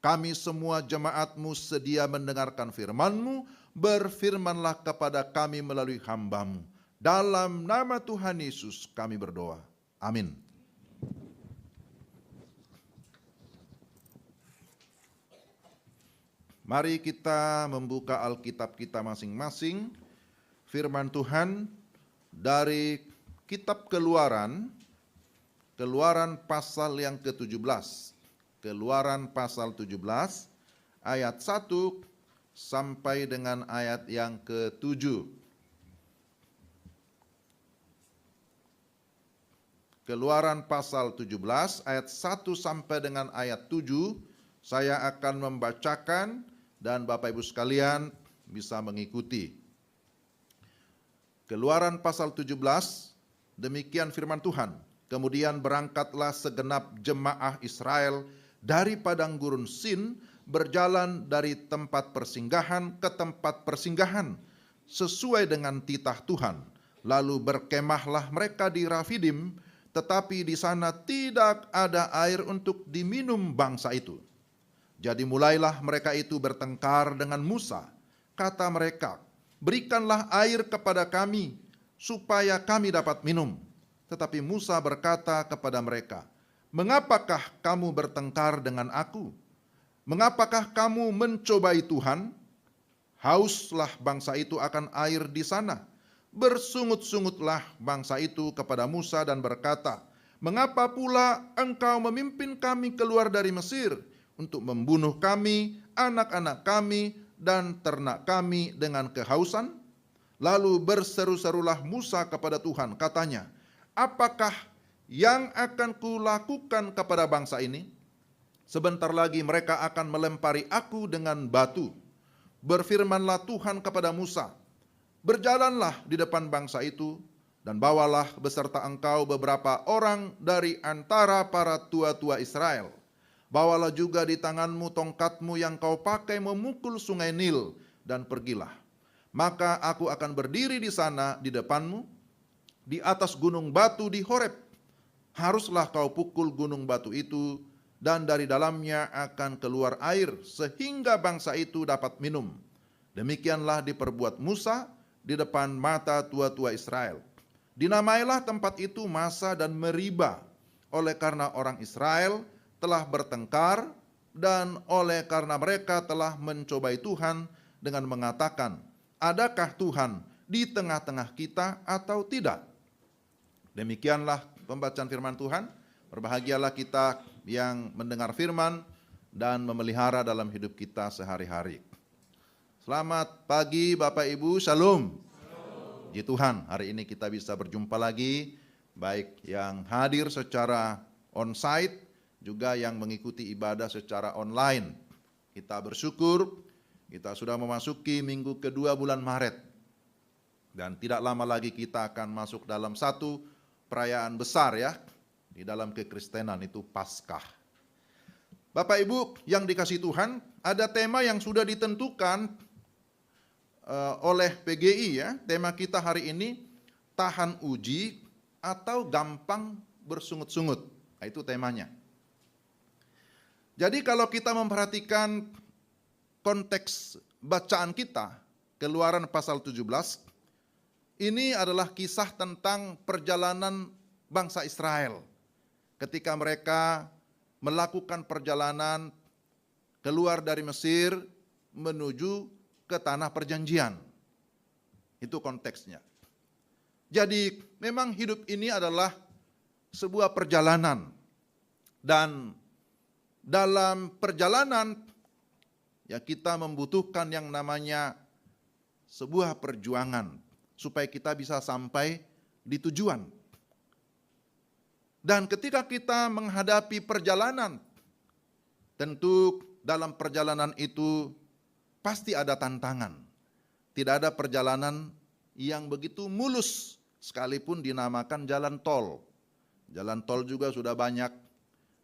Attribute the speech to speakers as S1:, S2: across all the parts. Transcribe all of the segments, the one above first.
S1: Kami semua jemaat-Mu sedia mendengarkan firman-Mu, berfirmanlah kepada kami melalui hamba-Mu. Dalam nama Tuhan Yesus kami berdoa. Amin. Mari kita membuka Alkitab kita masing-masing. Firman Tuhan dari kitab Keluaran pasal yang ke-17. Keluaran pasal 17 ayat 1 sampai dengan ayat yang ke-7. Keluaran pasal 17 ayat 1 sampai dengan ayat 7 saya akan membacakan dan Bapak Ibu sekalian bisa mengikuti. Keluaran pasal 17, demikian firman Tuhan. Kemudian berangkatlah segenap jemaah Israel dari padang gurun Sin, berjalan dari tempat persinggahan ke tempat persinggahan, sesuai dengan titah Tuhan. Lalu berkemahlah mereka di Rafidim, tetapi di sana tidak ada air untuk diminum bangsa itu. Jadi mulailah mereka itu bertengkar dengan Musa. Kata mereka, berikanlah air kepada kami, supaya kami dapat minum. Tetapi Musa berkata kepada mereka, mengapakah kamu bertengkar dengan aku? Mengapakah kamu mencobai Tuhan? Hauslah bangsa itu akan air di sana. Bersungut-sungutlah bangsa itu kepada Musa dan berkata, mengapa pula engkau memimpin kami keluar dari Mesir untuk membunuh kami, anak-anak kami, dan ternak kami dengan kehausan? Lalu berseru-serulah Musa kepada Tuhan, katanya, apakah yang akan kulakukan kepada bangsa ini? Sebentar lagi mereka akan melempari aku dengan batu. Berfirmanlah Tuhan kepada Musa, berjalanlah di depan bangsa itu, dan bawalah beserta engkau beberapa orang dari antara para tua-tua Israel. Bawalah juga di tanganmu tongkatmu yang kau pakai memukul sungai Nil, dan pergilah. Maka aku akan berdiri di sana di depanmu, di atas gunung batu di Horeb. Haruslah kau pukul gunung batu itu, dan dari dalamnya akan keluar air, sehingga bangsa itu dapat minum. Demikianlah diperbuat Musa di depan mata tua-tua Israel. Dinamailah tempat itu Masa dan Meriba, oleh karena orang Israel telah bertengkar, dan oleh karena mereka telah mencobai Tuhan dengan mengatakan, adakah Tuhan di tengah-tengah kita atau tidak? Demikianlah pembacaan firman Tuhan. Berbahagialah kita yang mendengar firman dan memelihara dalam hidup kita sehari-hari. Selamat pagi Bapak Ibu, Shalom. Puji Tuhan, hari ini kita bisa berjumpa lagi, baik yang hadir secara onsite, juga yang mengikuti ibadah secara online. Kita bersyukur, kita sudah memasuki minggu kedua bulan Maret. Dan tidak lama lagi kita akan masuk dalam satu perayaan besar ya, di dalam kekristenan, itu Paskah. Bapak Ibu yang dikasihi Tuhan, ada tema yang sudah ditentukan oleh PGI ya. Tema kita hari ini, tahan uji atau gampang bersungut-sungut. Nah, itu temanya. Jadi kalau kita memperhatikan konteks bacaan kita, Keluaran pasal 17, ini adalah kisah tentang perjalanan bangsa Israel. Ketika mereka melakukan perjalanan keluar dari Mesir menuju ke tanah perjanjian. Itu konteksnya. Jadi memang hidup ini adalah sebuah perjalanan. Dan dalam perjalanan ya kita membutuhkan yang namanya sebuah perjuangan supaya kita bisa sampai di tujuan. Dan ketika kita menghadapi perjalanan, tentu dalam perjalanan itu pasti ada tantangan. Tidak ada perjalanan yang begitu mulus, sekalipun dinamakan jalan tol. Jalan tol juga sudah banyak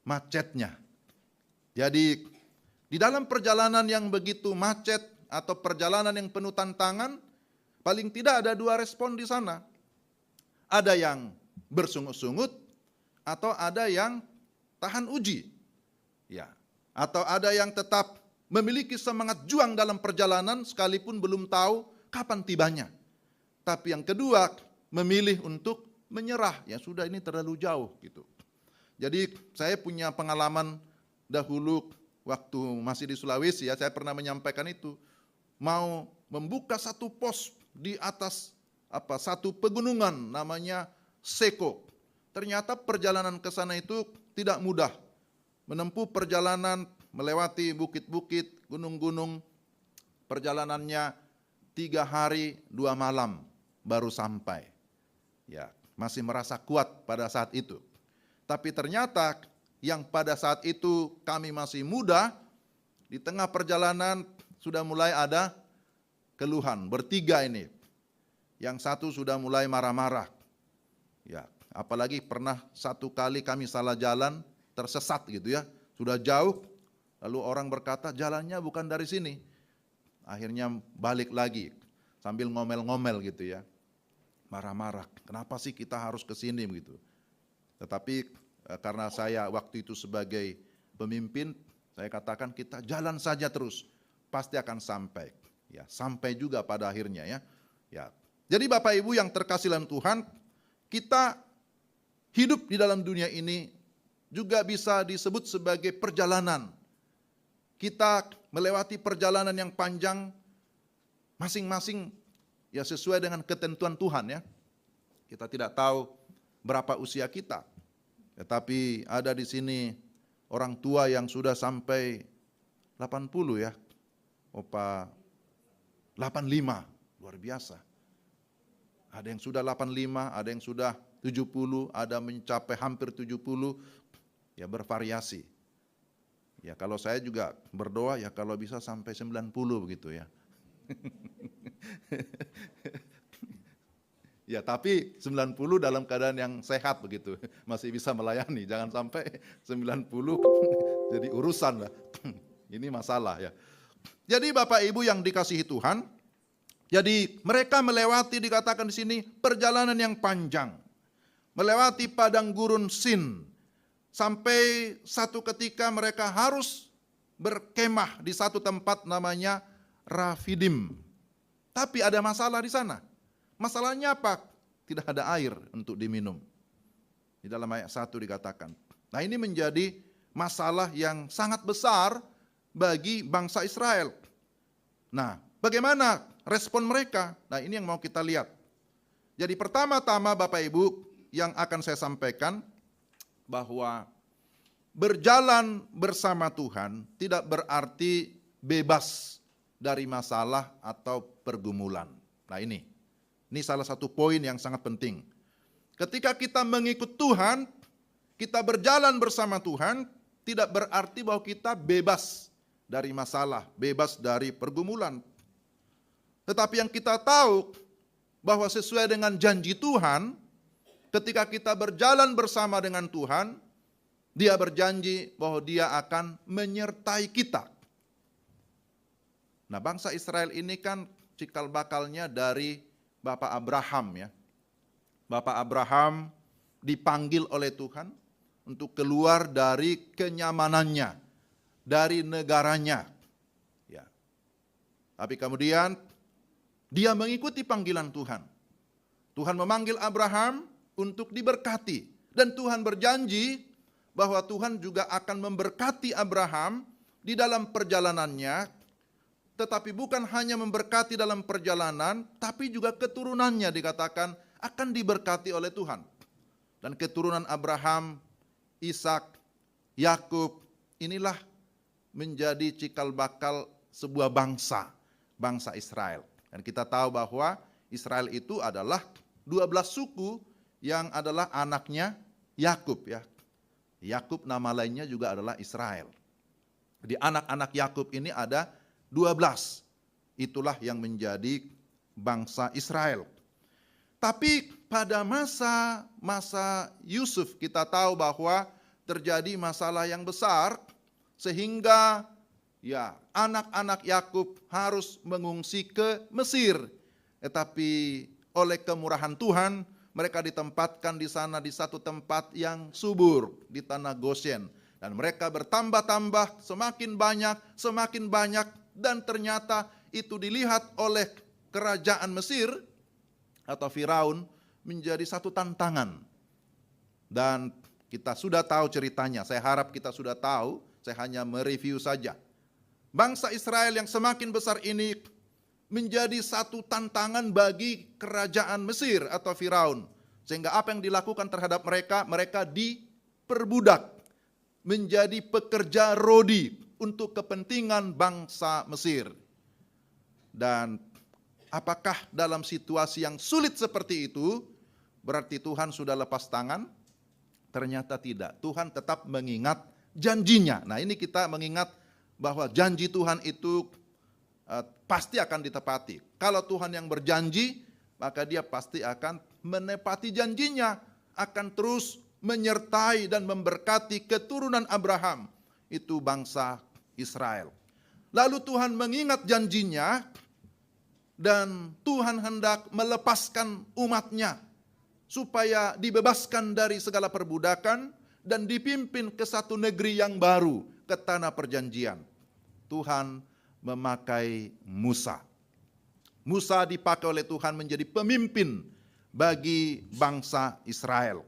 S1: macetnya. Jadi di dalam perjalanan yang begitu macet atau perjalanan yang penuh tantangan, paling tidak ada dua respon di sana. Ada yang bersungut-sungut atau ada yang tahan uji. Ya, Atau ada yang tetap memiliki semangat juang dalam perjalanan sekalipun belum tahu kapan tibanya. Tapi yang kedua, memilih untuk menyerah. Ya sudah, ini terlalu jauh gitu. Jadi saya punya pengalaman dahulu waktu masih di Sulawesi, ya saya pernah menyampaikan itu. Mau membuka satu pos di atas satu pegunungan namanya Seko. Ternyata perjalanan ke sana itu tidak mudah. Menempuh perjalanan melewati bukit-bukit, gunung-gunung, perjalanannya 3 hari 2 malam baru sampai. Ya, masih merasa kuat pada saat itu. Tapi ternyata yang pada saat itu kami masih muda, di tengah perjalanan sudah mulai ada keluhan, bertiga ini. Yang satu sudah mulai marah-marah. Ya, apalagi pernah satu kali kami salah jalan, tersesat gitu ya. Sudah jauh, lalu orang berkata jalannya bukan dari sini. Akhirnya balik lagi sambil ngomel-ngomel gitu ya. Marah-marah, kenapa sih kita harus ke sini begitu. Tetapi karena saya waktu itu sebagai pemimpin, saya katakan kita jalan saja terus, pasti akan sampai. Ya, sampai juga pada akhirnya ya. Ya. Jadi Bapak Ibu yang terkasih dalam Tuhan, kita hidup di dalam dunia ini juga bisa disebut sebagai perjalanan. Kita melewati perjalanan yang panjang, masing-masing ya sesuai dengan ketentuan Tuhan ya. Kita tidak tahu berapa usia kita. Tetapi ada di sini orang tua yang sudah sampai 80 ya. Opa 85, luar biasa. Ada yang sudah 85, ada yang sudah 70, ada mencapai hampir 70, ya bervariasi. Ya kalau saya juga berdoa ya kalau bisa sampai 90 begitu ya. Ya tapi 90 dalam keadaan yang sehat begitu, masih bisa melayani, jangan sampai 90 jadi urusan lah. Ini masalah ya. Jadi Bapak Ibu yang dikasihi Tuhan, jadi mereka melewati dikatakan di sini perjalanan yang panjang. Melewati padang gurun Sin. Sampai satu ketika mereka harus berkemah di satu tempat namanya Rafidim. Tapi ada masalah di sana. Masalahnya apa? Tidak ada air untuk diminum. Di dalam ayat 1 dikatakan. Nah ini menjadi masalah yang sangat besar bagi bangsa Israel. Nah bagaimana respon mereka? Nah ini yang mau kita lihat. Jadi pertama-tama Bapak Ibu yang akan saya sampaikan bahwa berjalan bersama Tuhan tidak berarti bebas dari masalah atau pergumulan. Nah ini salah satu poin yang sangat penting. Ketika kita mengikut Tuhan, kita berjalan bersama Tuhan, tidak berarti bahwa kita bebas dari masalah, bebas dari pergumulan. Tetapi yang kita tahu bahwa sesuai dengan janji Tuhan, ketika kita berjalan bersama dengan Tuhan, Dia berjanji bahwa Dia akan menyertai kita. Nah, bangsa Israel ini kan cikal bakalnya dari Bapak Abraham ya. Bapak Abraham dipanggil oleh Tuhan untuk keluar dari kenyamanannya, dari negaranya. Ya. Tapi kemudian dia mengikuti panggilan Tuhan. Tuhan memanggil Abraham untuk diberkati. Dan Tuhan berjanji bahwa Tuhan juga akan memberkati Abraham di dalam perjalanannya. Tetapi bukan hanya memberkati dalam perjalanan, tapi juga keturunannya dikatakan akan diberkati oleh Tuhan. Dan keturunan Abraham, Ishak, Yakub, inilah menjadi cikal bakal sebuah bangsa, bangsa Israel. Dan kita tahu bahwa Israel itu adalah 12 suku yang adalah anaknya Yakub ya. Yakub nama lainnya juga adalah Israel. Jadi anak-anak Yakub ini ada 12. Itulah yang menjadi bangsa Israel. Tapi pada masa Yusuf kita tahu bahwa terjadi masalah yang besar sehingga ya anak-anak Yakub harus mengungsi ke Mesir. Tetapi oleh kemurahan Tuhan mereka ditempatkan di sana di satu tempat yang subur di tanah Goshen. Dan mereka bertambah-tambah, semakin banyak, dan ternyata itu dilihat oleh kerajaan Mesir atau Firaun menjadi satu tantangan. Dan kita sudah tahu ceritanya, saya harap kita sudah tahu, saya hanya mereview saja. Bangsa Israel yang semakin besar ini menjadi satu tantangan bagi kerajaan Mesir atau Firaun. Sehingga apa yang dilakukan terhadap mereka, mereka diperbudak menjadi pekerja rodi untuk kepentingan bangsa Mesir. Dan apakah dalam situasi yang sulit seperti itu, berarti Tuhan sudah lepas tangan? Ternyata tidak. Tuhan tetap mengingat janjinya. Nah, ini kita mengingat bahwa janji Tuhan itu pasti akan ditepati. Kalau Tuhan yang berjanji, maka dia pasti akan menepati janjinya, akan terus menyertai dan memberkati keturunan Abraham, itu bangsa Israel. Lalu Tuhan mengingat janjinya, dan Tuhan hendak melepaskan umatnya, supaya dibebaskan dari segala perbudakan, dan dipimpin ke satu negeri yang baru, ke tanah perjanjian. Tuhan memakai Musa. Musa dipakai oleh Tuhan menjadi pemimpin bagi bangsa Israel.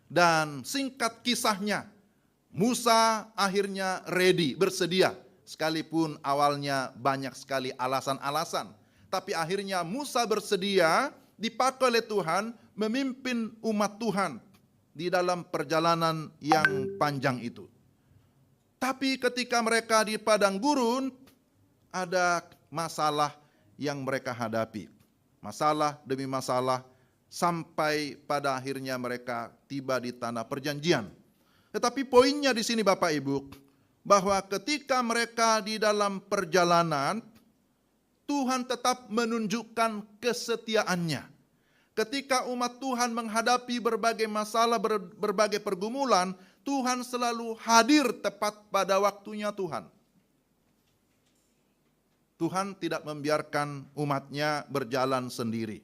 S1: Dan singkat kisahnya, Musa akhirnya ready, bersedia. Sekalipun awalnya banyak sekali alasan-alasan. Tapi akhirnya Musa bersedia dipakai oleh Tuhan memimpin umat Tuhan di dalam perjalanan yang panjang itu. Tapi ketika mereka di padang gurun, ada masalah yang mereka hadapi. Masalah demi masalah, sampai pada akhirnya mereka tiba di tanah perjanjian. Tetapi poinnya di sini Bapak Ibu, bahwa ketika mereka di dalam perjalanan, Tuhan tetap menunjukkan kesetiaannya. Ketika umat Tuhan menghadapi berbagai masalah, berbagai pergumulan, Tuhan selalu hadir tepat pada waktunya Tuhan. Tuhan tidak membiarkan umatnya berjalan sendiri.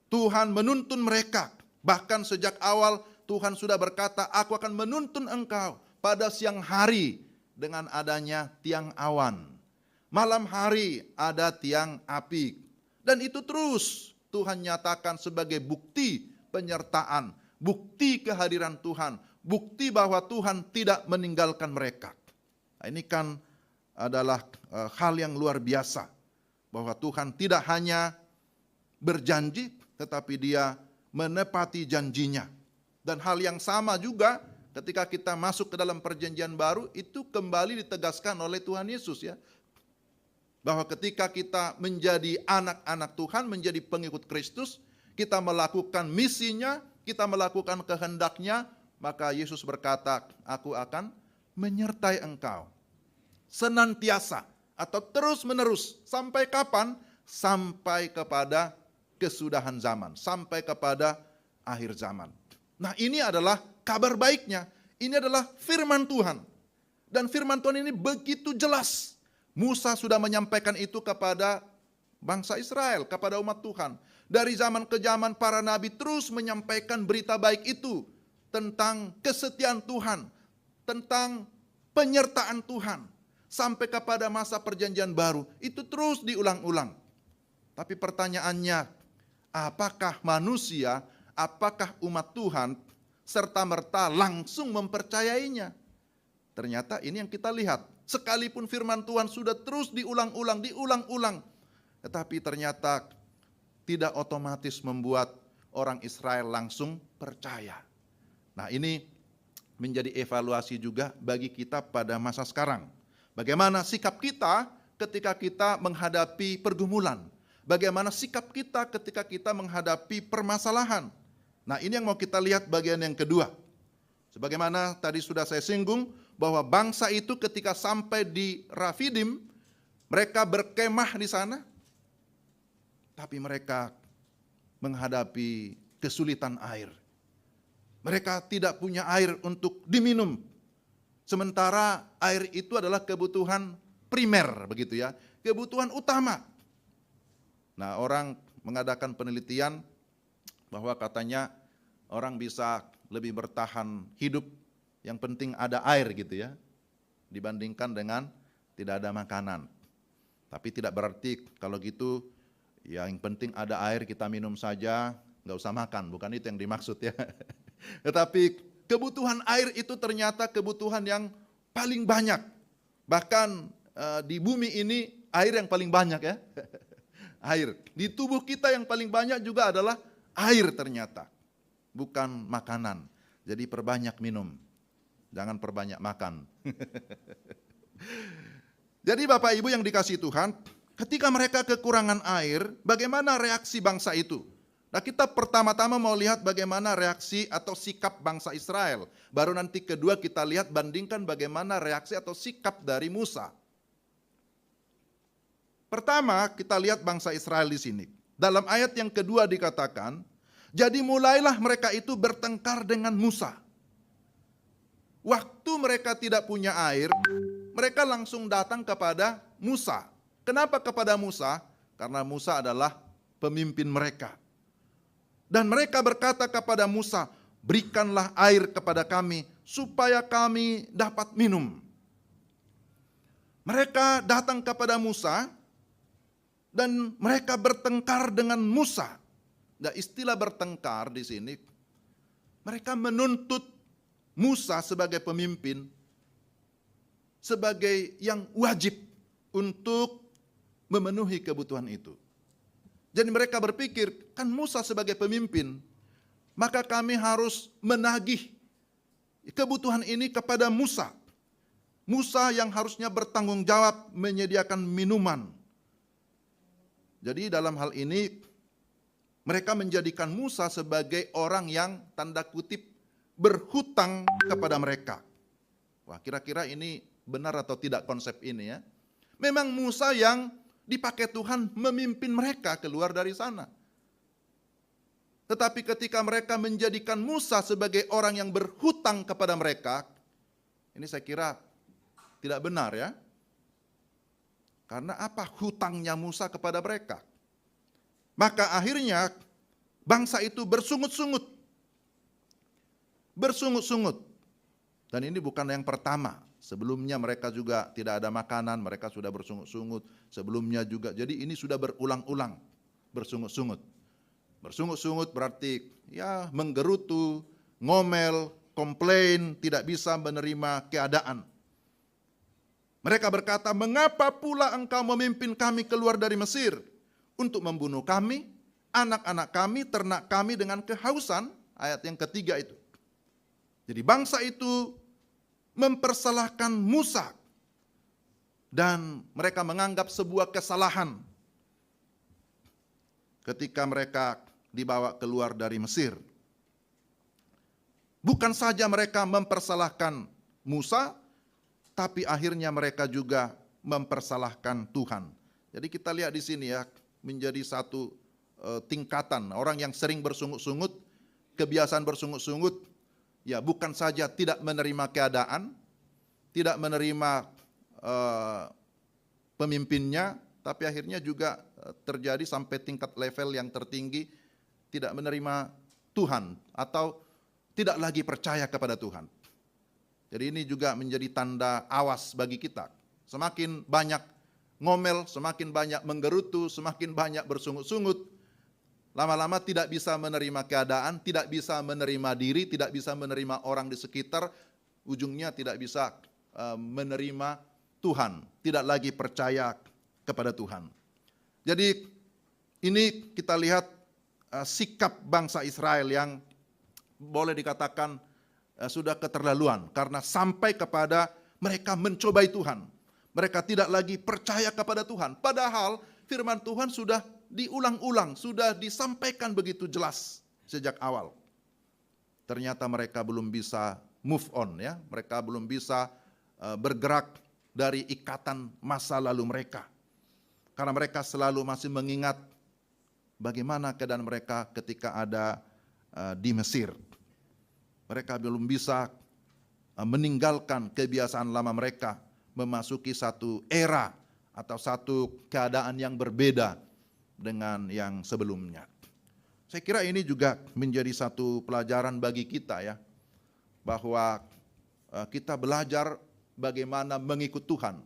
S1: Tuhan menuntun mereka. Bahkan sejak awal Tuhan sudah berkata, aku akan menuntun engkau pada siang hari dengan adanya tiang awan. Malam hari ada tiang api. Dan itu terus Tuhan nyatakan sebagai bukti penyertaan, bukti kehadiran Tuhan, bukti bahwa Tuhan tidak meninggalkan mereka. Nah, ini kan adalah hal yang luar biasa, bahwa Tuhan tidak hanya berjanji, tetapi dia menepati janjinya. Dan hal yang sama juga ketika kita masuk ke dalam perjanjian baru, itu kembali ditegaskan oleh Tuhan Yesus ya. Bahwa ketika kita menjadi anak-anak Tuhan, menjadi pengikut Kristus, kita melakukan misinya, kita melakukan kehendaknya, maka Yesus berkata, aku akan menyertai engkau senantiasa atau terus menerus. Sampai kapan? Sampai kepada kesudahan zaman, sampai kepada akhir zaman. Nah, ini adalah kabar baiknya. Ini adalah firman Tuhan. Dan firman Tuhan ini begitu jelas. Musa sudah menyampaikan itu kepada bangsa Israel, kepada umat Tuhan. Dari zaman ke zaman para nabi terus menyampaikan berita baik itu tentang kesetiaan Tuhan, tentang penyertaan Tuhan, sampai kepada masa perjanjian baru. Itu terus diulang-ulang. Tapi pertanyaannya, apakah manusia, apakah umat Tuhan serta-merta langsung mempercayainya? Ternyata ini yang kita lihat. Sekalipun firman Tuhan sudah terus diulang-ulang, tetapi ternyata tidak otomatis membuat orang Israel langsung percaya. Nah, ini menjadi evaluasi juga bagi kita pada masa sekarang. Bagaimana sikap kita ketika kita menghadapi pergumulan? Bagaimana sikap kita ketika kita menghadapi permasalahan? Nah, ini yang mau kita lihat bagian yang kedua. Sebagaimana tadi sudah saya singgung, bahwa bangsa itu ketika sampai di Rafidim, mereka berkemah di sana, tapi mereka menghadapi kesulitan air. Mereka tidak punya air untuk diminum. Sementara air itu adalah kebutuhan primer, begitu ya, kebutuhan utama. Nah, orang mengadakan penelitian bahwa katanya orang bisa lebih bertahan hidup Yang penting ada air gitu ya, dibandingkan dengan tidak ada makanan. Tapi tidak berarti kalau gitu, ya yang penting ada air kita minum saja, nggak usah makan, bukan itu yang dimaksud ya. Tetapi kebutuhan air itu ternyata kebutuhan yang paling banyak. Bahkan di bumi ini air yang paling banyak ya. Air. Di tubuh kita yang paling banyak juga adalah air ternyata. Bukan makanan. Jadi perbanyak minum. Jangan perbanyak makan. Jadi Bapak Ibu yang dikasihi Tuhan, ketika mereka kekurangan air, bagaimana reaksi bangsa itu? Nah, kita pertama-tama mau lihat bagaimana reaksi atau sikap bangsa Israel. Baru nanti kedua kita lihat bandingkan bagaimana reaksi atau sikap dari Musa. Pertama, kita lihat bangsa Israel di sini. Dalam ayat yang kedua dikatakan, jadi mulailah mereka itu bertengkar dengan Musa. Waktu mereka tidak punya air, mereka langsung datang kepada Musa. Kenapa kepada Musa? Karena Musa adalah pemimpin mereka. Dan mereka berkata kepada Musa, berikanlah air kepada kami supaya kami dapat minum. Mereka datang kepada Musa dan mereka bertengkar dengan Musa. Nah, istilah bertengkar di sini, mereka menuntut Musa sebagai pemimpin, sebagai yang wajib untuk memenuhi kebutuhan itu. Jadi mereka berpikir, kan Musa sebagai pemimpin, maka kami harus menagih kebutuhan ini kepada Musa. Musa yang harusnya bertanggung jawab menyediakan minuman. Jadi dalam hal ini mereka menjadikan Musa sebagai orang yang tanda kutip berhutang kepada mereka. Wah, kira-kira ini benar atau tidak konsep ini ya? Memang Musa yang dipakai Tuhan memimpin mereka keluar dari sana. Tetapi ketika mereka menjadikan Musa sebagai orang yang berhutang kepada mereka, ini saya kira tidak benar ya. Karena apa hutangnya Musa kepada mereka? Maka akhirnya bangsa itu bersungut-sungut. Bersungut-sungut. Dan ini bukan yang pertama. Sebelumnya mereka juga tidak ada makanan, mereka sudah bersungut-sungut. Sebelumnya juga, jadi ini sudah berulang-ulang bersungut-sungut. Bersungut-sungut berarti ya menggerutu, ngomel, komplain, tidak bisa menerima keadaan. Mereka berkata, mengapa pula engkau memimpin kami keluar dari Mesir untuk membunuh kami, anak-anak kami, ternak kami dengan kehausan? Ayat yang ketiga itu. Jadi bangsa itu mempersalahkan Musa dan mereka menganggap sebuah kesalahan ketika mereka dibawa keluar dari Mesir. Bukan saja mereka mempersalahkan Musa, tapi akhirnya mereka juga mempersalahkan Tuhan. Jadi kita lihat di sini ya, menjadi satu tingkatan orang yang sering bersungut-sungut, kebiasaan bersungut-sungut, ya bukan saja tidak menerima keadaan, tidak menerima pemimpinnya, tapi akhirnya juga terjadi sampai tingkat level yang tertinggi, tidak menerima Tuhan atau tidak lagi percaya kepada Tuhan. Jadi ini juga menjadi tanda awas bagi kita. Semakin banyak ngomel, semakin banyak menggerutu, semakin banyak bersungut-sungut, lama-lama tidak bisa menerima keadaan, tidak bisa menerima diri, tidak bisa menerima orang di sekitar, ujungnya tidak bisa menerima Tuhan, tidak lagi percaya kepada Tuhan. Jadi ini kita lihat sikap bangsa Israel yang boleh dikatakan sudah keterlaluan, karena sampai kepada mereka mencobai Tuhan. Mereka tidak lagi percaya kepada Tuhan. Padahal firman Tuhan sudah diulang-ulang, sudah disampaikan begitu jelas sejak awal. Ternyata mereka belum bisa move on ya. Mereka belum bisa bergerak dari ikatan masa lalu mereka. Karena mereka selalu masih mengingat bagaimana keadaan mereka ketika ada di Mesir. Mereka belum bisa meninggalkan kebiasaan lama mereka, memasuki satu era atau satu keadaan yang berbeda dengan yang sebelumnya. Saya kira ini juga menjadi satu pelajaran bagi kita ya, bahwa kita belajar bagaimana mengikut Tuhan.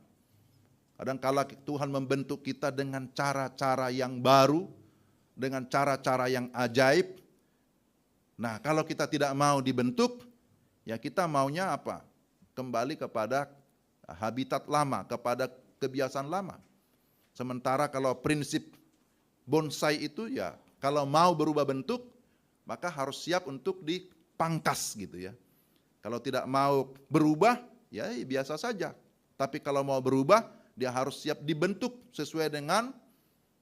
S1: Kadang-kala Tuhan membentuk kita dengan cara-cara yang baru, dengan cara-cara yang ajaib. Nah, kalau kita tidak mau dibentuk, ya kita maunya apa? Kembali kepada habitat lama, kepada kebiasaan lama. Sementara kalau prinsip bonsai itu ya, kalau mau berubah bentuk, maka harus siap untuk dipangkas gitu ya. Kalau tidak mau berubah, ya biasa saja. Tapi kalau mau berubah, dia harus siap dibentuk sesuai dengan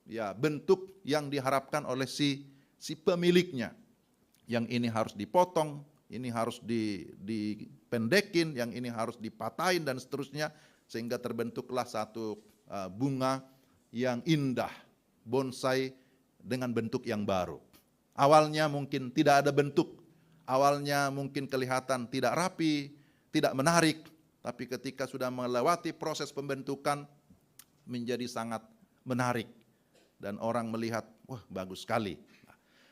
S1: ya bentuk yang diharapkan oleh si pemiliknya. Yang ini harus dipotong, ini harus dipendekin, yang ini harus dipatahin dan seterusnya, sehingga terbentuklah satu bunga yang indah, bonsai dengan bentuk yang baru. Awalnya mungkin tidak ada bentuk, awalnya mungkin kelihatan tidak rapi, tidak menarik, tapi ketika sudah melewati proses pembentukan menjadi sangat menarik dan orang melihat, wah bagus sekali.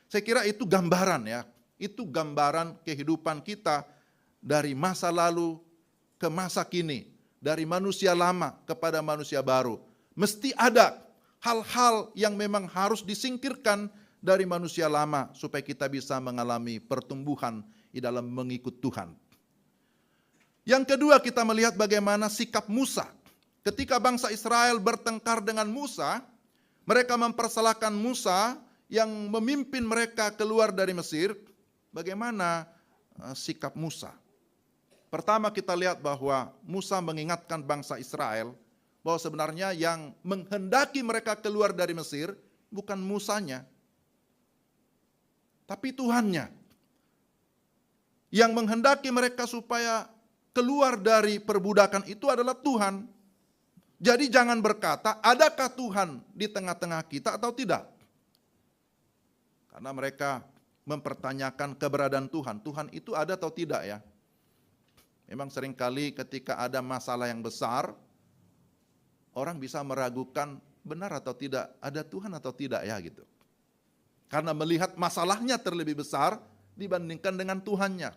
S1: Saya kira itu gambaran ya, itu gambaran kehidupan kita dari masa lalu ke masa kini, dari manusia lama kepada manusia baru. Mesti ada hal-hal yang memang harus disingkirkan dari manusia lama supaya kita bisa mengalami pertumbuhan di dalam mengikut Tuhan. Yang kedua, kita melihat bagaimana sikap Musa. Ketika bangsa Israel bertengkar dengan Musa, mereka mempersalahkan Musa yang memimpin mereka keluar dari Mesir. Bagaimana sikap Musa? Pertama kita lihat bahwa Musa mengingatkan bangsa Israel bahwa sebenarnya yang menghendaki mereka keluar dari Mesir bukan Musanya, tapi Tuhannya. Yang menghendaki mereka supaya keluar dari perbudakan itu adalah Tuhan. Jadi jangan berkata, adakah Tuhan di tengah-tengah kita atau tidak? Karena mereka mempertanyakan keberadaan Tuhan. Tuhan itu ada atau tidak ya? Memang seringkali ketika ada masalah yang besar, orang bisa meragukan benar atau tidak, ada Tuhan atau tidak ya gitu. Karena melihat masalahnya terlebih besar dibandingkan dengan Tuhannya.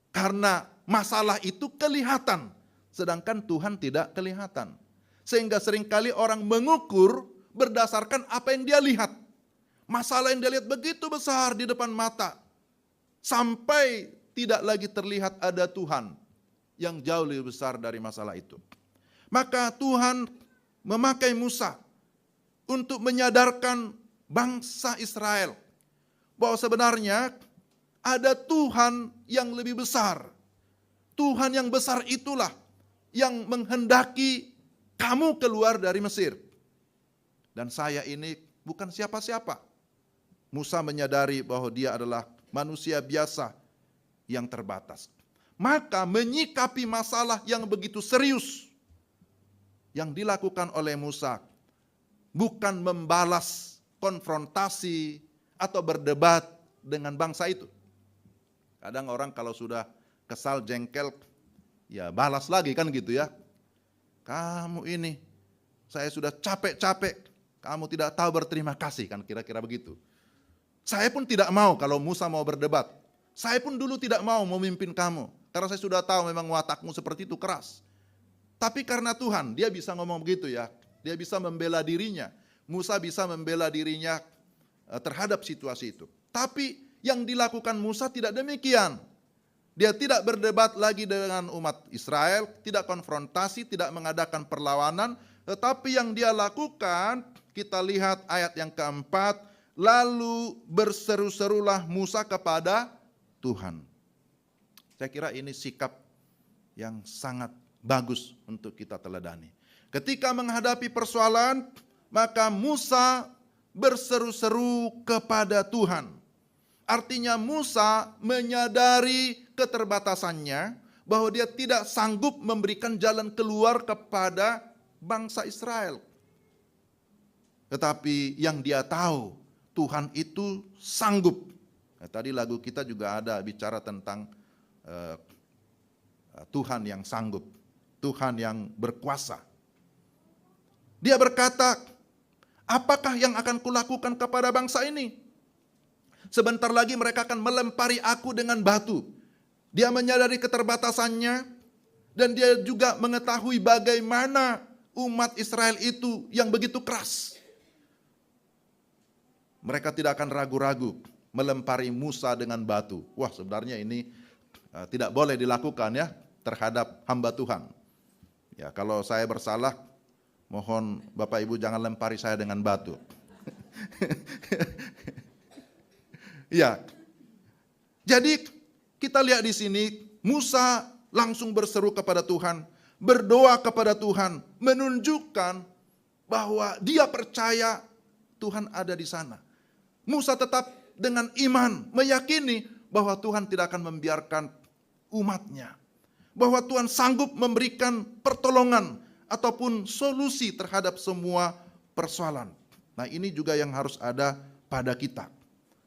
S1: Karena masalah itu kelihatan, sedangkan Tuhan tidak kelihatan. Sehingga seringkali orang mengukur berdasarkan apa yang dia lihat. Masalah yang dia lihat begitu besar di depan mata, sampai tidak lagi terlihat ada Tuhan yang jauh lebih besar dari masalah itu. Maka Tuhan memakai Musa untuk menyadarkan bangsa Israel bahwa sebenarnya ada Tuhan yang lebih besar. Tuhan yang besar itulah yang menghendaki kamu keluar dari Mesir. Dan saya ini bukan siapa-siapa. Musa menyadari bahwa dia adalah manusia biasa yang terbatas. Maka menyikapi masalah yang begitu serius yang dilakukan oleh Musa bukan membalas konfrontasi atau berdebat dengan bangsa itu. Kadang orang kalau sudah kesal, jengkel, ya balas lagi kan gitu ya. Kamu ini, saya sudah capek-capek, kamu tidak tahu berterima kasih, kan kira-kira begitu. Saya pun tidak mau kalau Musa mau berdebat. Saya pun dulu tidak mau memimpin kamu, karena saya sudah tahu memang watakmu seperti itu keras. Tapi karena Tuhan, dia bisa ngomong begitu ya. Dia bisa membela dirinya. Musa bisa membela dirinya terhadap situasi itu. Tapi yang dilakukan Musa tidak demikian. Dia tidak berdebat lagi dengan umat Israel, tidak konfrontasi, tidak mengadakan perlawanan. Tetapi yang dia lakukan, kita lihat ayat yang keempat, lalu berseru-serulah Musa kepada Tuhan. Saya kira ini sikap yang sangat bagus untuk kita teladani. Ketika menghadapi persoalan, maka Musa berseru-seru kepada Tuhan. Artinya Musa menyadari keterbatasannya, bahwa dia tidak sanggup memberikan jalan keluar kepada bangsa Israel. Tetapi yang dia tahu, Tuhan itu sanggup. Nah, tadi lagu kita juga ada bicara tentang Tuhan yang sanggup, Tuhan yang berkuasa. Dia berkata, apakah yang akan kulakukan kepada bangsa ini? Sebentar lagi mereka akan melempari aku dengan batu. Dia menyadari keterbatasannya, dan dia juga mengetahui bagaimana umat Israel itu yang begitu keras. Mereka tidak akan ragu-ragu melempari Musa dengan batu. Wah, sebenarnya ini tidak boleh dilakukan ya terhadap hamba Tuhan. Ya, kalau saya bersalah, mohon Bapak Ibu jangan lempari saya dengan batu. Ya. Jadi kita lihat di sini Musa langsung berseru kepada Tuhan, berdoa kepada Tuhan, menunjukkan bahwa dia percaya Tuhan ada di sana. Musa tetap dengan iman meyakini bahwa Tuhan tidak akan membiarkan umatnya, bahwa Tuhan sanggup memberikan pertolongan ataupun solusi terhadap semua persoalan. Nah, ini juga yang harus ada pada kita.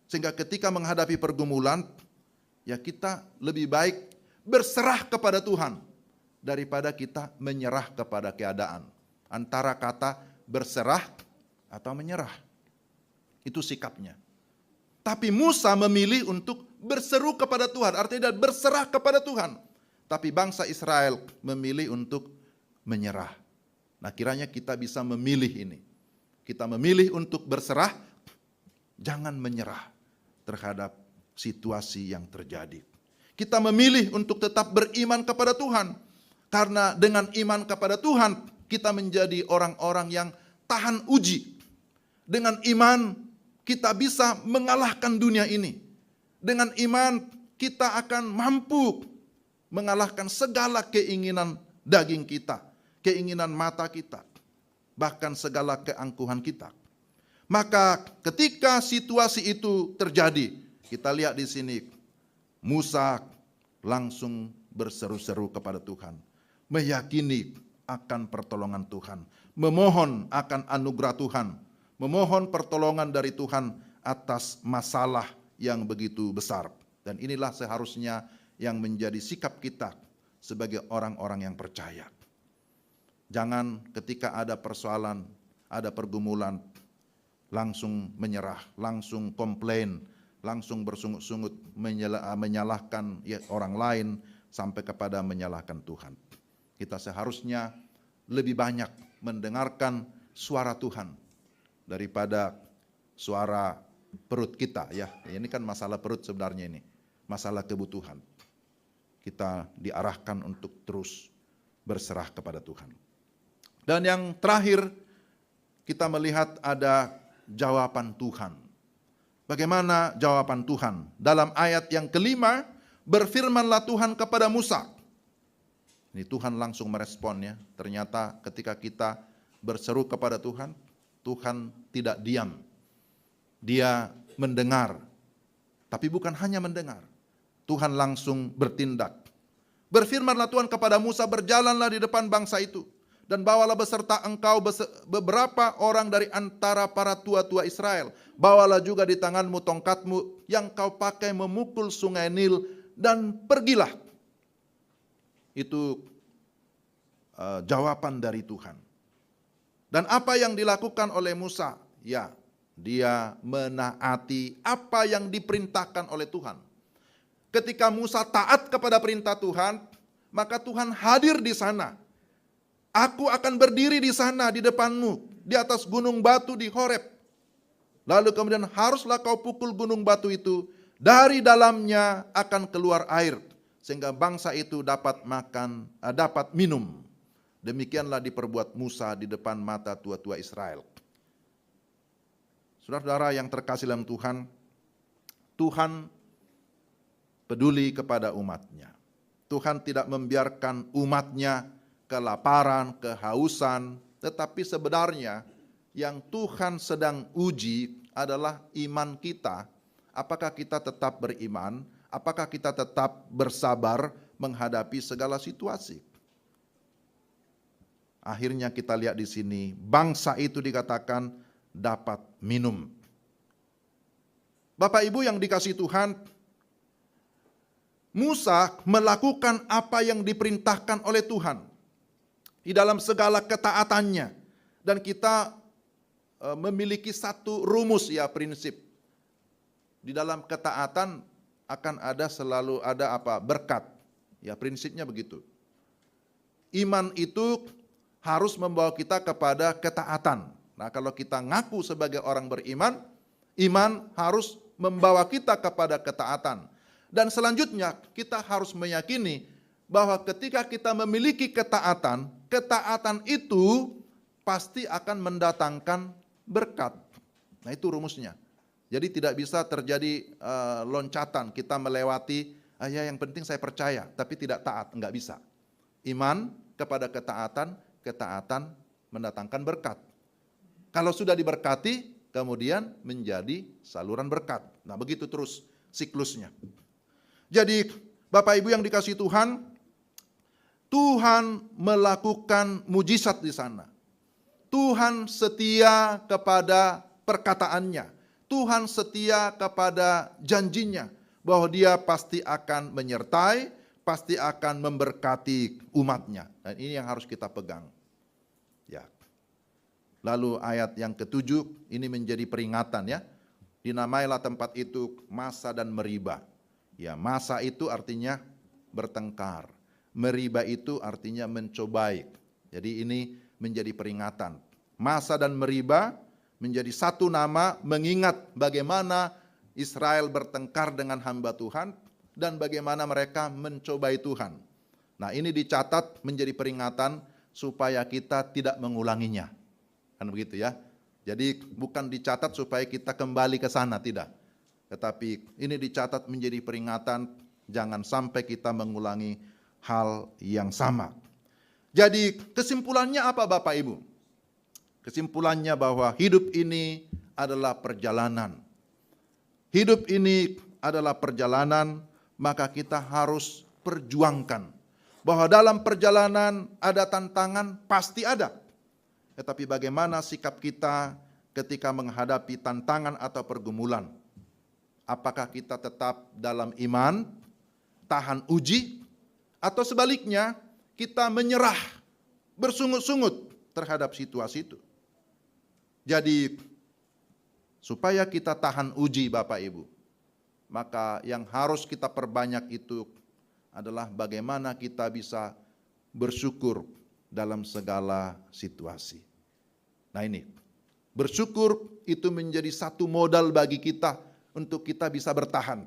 S1: Sehingga ketika menghadapi pergumulan, ya kita lebih baik berserah kepada Tuhan daripada kita menyerah kepada keadaan. Antara kata berserah atau menyerah. Itu sikapnya. Tapi Musa memilih untuk berseru kepada Tuhan, artinya berserah kepada Tuhan. Tapi bangsa Israel memilih untuk menyerah. Nah, kiranya kita bisa memilih ini. Kita memilih untuk berserah, jangan menyerah terhadap situasi yang terjadi. Kita memilih untuk tetap beriman kepada Tuhan. Karena dengan iman kepada Tuhan, kita menjadi orang-orang yang tahan uji. Dengan iman, kita bisa mengalahkan dunia ini. Dengan iman, kita akan mampu mengalahkan segala keinginan daging kita, keinginan mata kita, bahkan segala keangkuhan kita. Maka ketika situasi itu terjadi, kita lihat di sini, Musa langsung berseru-seru kepada Tuhan, meyakini akan pertolongan Tuhan, memohon akan anugerah Tuhan, memohon pertolongan dari Tuhan atas masalah yang begitu besar. Dan inilah seharusnya yang menjadi sikap kita sebagai orang-orang yang percaya. Jangan ketika ada persoalan, ada pergumulan, langsung menyerah, langsung komplain, langsung bersungut-sungut menyalahkan orang lain sampai kepada menyalahkan Tuhan. Kita seharusnya lebih banyak mendengarkan suara Tuhan daripada suara perut kita ya. Ini kan masalah perut sebenarnya ini, masalah kebutuhan. Kita diarahkan untuk terus berserah kepada Tuhan. Dan yang terakhir, kita melihat ada jawaban Tuhan. Bagaimana jawaban Tuhan? Dalam ayat yang kelima, berfirmanlah Tuhan kepada Musa. Ini Tuhan langsung meresponnya. Ternyata ketika kita berseru kepada Tuhan, Tuhan tidak diam. Dia mendengar. Tapi bukan hanya mendengar. Tuhan langsung bertindak. Berfirmanlah Tuhan kepada Musa, berjalanlah di depan bangsa itu. Dan bawalah beserta engkau beberapa orang dari antara para tua-tua Israel. Bawalah juga di tanganmu tongkatmu yang kau pakai memukul sungai Nil dan pergilah. Itu jawaban dari Tuhan. Dan apa yang dilakukan oleh Musa? Ya, dia menaati apa yang diperintahkan oleh Tuhan. Ketika Musa taat kepada perintah Tuhan, maka Tuhan hadir di sana. Aku akan berdiri di sana di depanmu, di atas gunung batu di Horeb. Lalu kemudian haruslah kau pukul gunung batu itu, dari dalamnya akan keluar air, sehingga bangsa itu dapat makan, dapat minum. Demikianlah diperbuat Musa di depan mata tua-tua Israel. Saudara-saudara yang terkasih dalam Tuhan, Tuhan peduli kepada umatnya. Tuhan tidak membiarkan umatnya kelaparan, kehausan, tetapi sebenarnya yang Tuhan sedang uji adalah iman kita. Apakah kita tetap beriman? Apakah kita tetap bersabar menghadapi segala situasi? Akhirnya kita lihat di sini, bangsa itu dikatakan dapat minum. Bapak Ibu yang dikasihi Tuhan, Musa melakukan apa yang diperintahkan oleh Tuhan di dalam segala ketaatannya. Dan kita memiliki satu rumus ya, prinsip. Di dalam ketaatan akan selalu ada apa? Berkat. Ya, prinsipnya begitu. Iman itu harus membawa kita kepada ketaatan. Nah, kalau kita ngaku sebagai orang beriman, iman harus membawa kita kepada ketaatan. Dan selanjutnya kita harus meyakini bahwa ketika kita memiliki ketaatan, ketaatan itu pasti akan mendatangkan berkat. Nah, itu rumusnya. Jadi tidak bisa terjadi loncatan, kita melewati, ya yang penting saya percaya, tapi tidak taat, enggak bisa. Iman kepada ketaatan, ketaatan mendatangkan berkat. Kalau sudah diberkati, kemudian menjadi saluran berkat. Nah, begitu terus siklusnya. Jadi, Bapak Ibu yang dikasihi Tuhan, Tuhan melakukan mujizat di sana. Tuhan setia kepada perkataannya. Tuhan setia kepada janjinya bahwa Dia pasti akan menyertai, pasti akan memberkati umatnya. Dan ini yang harus kita pegang. Ya. Lalu ayat yang ketujuh, ini menjadi peringatan ya. Dinamailah tempat itu Masa dan Meriba. Ya, Masa itu artinya bertengkar. Meriba itu artinya mencobai. Jadi ini menjadi peringatan. Masa dan Meriba menjadi satu nama mengingat bagaimana Israel bertengkar dengan hamba Tuhan dan bagaimana mereka mencobai Tuhan. Nah, ini dicatat menjadi peringatan supaya kita tidak mengulanginya. Kan begitu ya. Jadi bukan dicatat supaya kita kembali ke sana, tidak. Tetapi ini dicatat menjadi peringatan jangan sampai kita mengulangi hal yang sama. Jadi kesimpulannya apa Bapak Ibu? Kesimpulannya bahwa hidup ini adalah perjalanan. Hidup ini adalah perjalanan, maka kita harus perjuangkan. Bahwa dalam perjalanan ada tantangan, pasti ada. Tetapi bagaimana sikap kita ketika menghadapi tantangan atau pergumulan? Apakah kita tetap dalam iman, tahan uji, atau sebaliknya kita menyerah, bersungut-sungut terhadap situasi itu? Jadi supaya kita tahan uji Bapak Ibu, maka yang harus kita perbanyak itu adalah bagaimana kita bisa bersyukur dalam segala situasi. Nah ini, bersyukur itu menjadi satu modal bagi kita untuk kita bisa bertahan.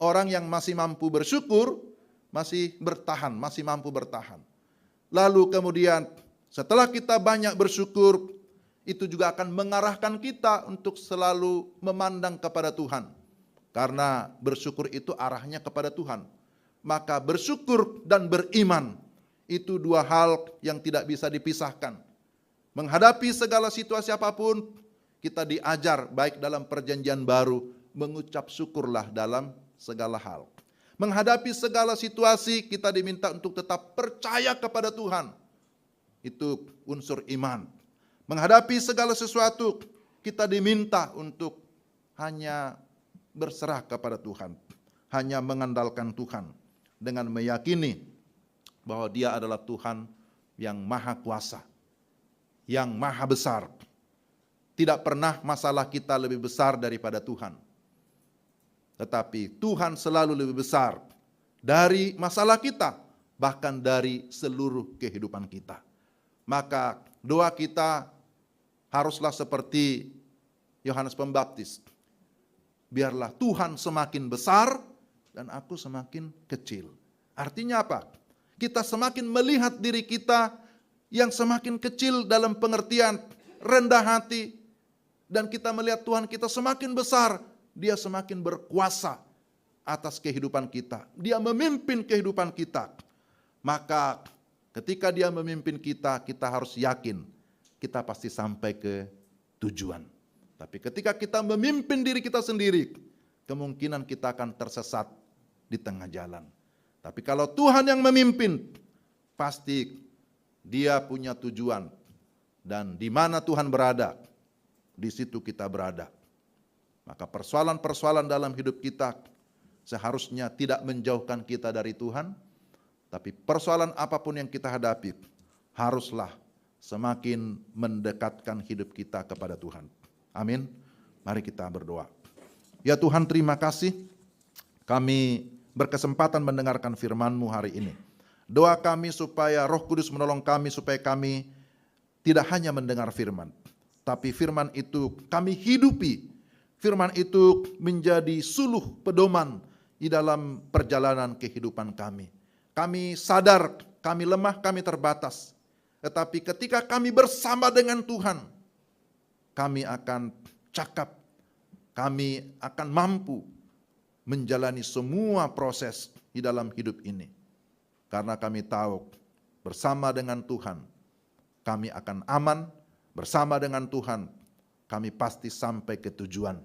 S1: Orang yang masih mampu bersyukur, masih bertahan, masih mampu bertahan. Lalu kemudian setelah kita banyak bersyukur, itu juga akan mengarahkan kita untuk selalu memandang kepada Tuhan. Karena bersyukur itu arahnya kepada Tuhan. Maka bersyukur dan beriman itu dua hal yang tidak bisa dipisahkan. Menghadapi segala situasi apapun, kita diajar baik dalam perjanjian baru, mengucap syukurlah dalam segala hal. Menghadapi segala situasi, kita diminta untuk tetap percaya kepada Tuhan. Itu unsur iman. Menghadapi segala sesuatu, kita diminta untuk hanya berserah kepada Tuhan. Hanya mengandalkan Tuhan. Dengan meyakini bahwa Dia adalah Tuhan yang maha kuasa. Yang maha besar. Tidak pernah masalah kita lebih besar daripada Tuhan. Tetapi Tuhan selalu lebih besar dari masalah kita. Bahkan dari seluruh kehidupan kita. Maka doa kita haruslah seperti Yohanes Pembaptis. Biarlah Tuhan semakin besar dan aku semakin kecil. Artinya apa? Kita semakin melihat diri kita yang semakin kecil dalam pengertian rendah hati. Dan kita melihat Tuhan kita semakin besar. Dia semakin berkuasa atas kehidupan kita. Dia memimpin kehidupan kita. Maka ketika Dia memimpin kita, kita harus yakin kita pasti sampai ke tujuan. Tapi ketika kita memimpin diri kita sendiri, kemungkinan kita akan tersesat di tengah jalan. Tapi kalau Tuhan yang memimpin, pasti Dia punya tujuan. Dan di mana Tuhan berada, di situ kita berada. Maka persoalan-persoalan dalam hidup kita seharusnya tidak menjauhkan kita dari Tuhan, tapi persoalan apapun yang kita hadapi, haruslah semakin mendekatkan hidup kita kepada Tuhan. Amin. Mari kita berdoa. Ya Tuhan, terima kasih kami berkesempatan mendengarkan firman-Mu hari ini. Doa kami supaya Roh Kudus menolong kami supaya kami tidak hanya mendengar firman, tapi firman itu kami hidupi. Firman itu menjadi suluh pedoman di dalam perjalanan kehidupan kami. Kami sadar kami lemah, kami terbatas. Tetapi ketika kami bersama dengan Tuhan, kami akan cakap, kami akan mampu menjalani semua proses di dalam hidup ini. Karena kami tahu bersama dengan Tuhan, kami akan aman, bersama dengan Tuhan, kami pasti sampai ke tujuan.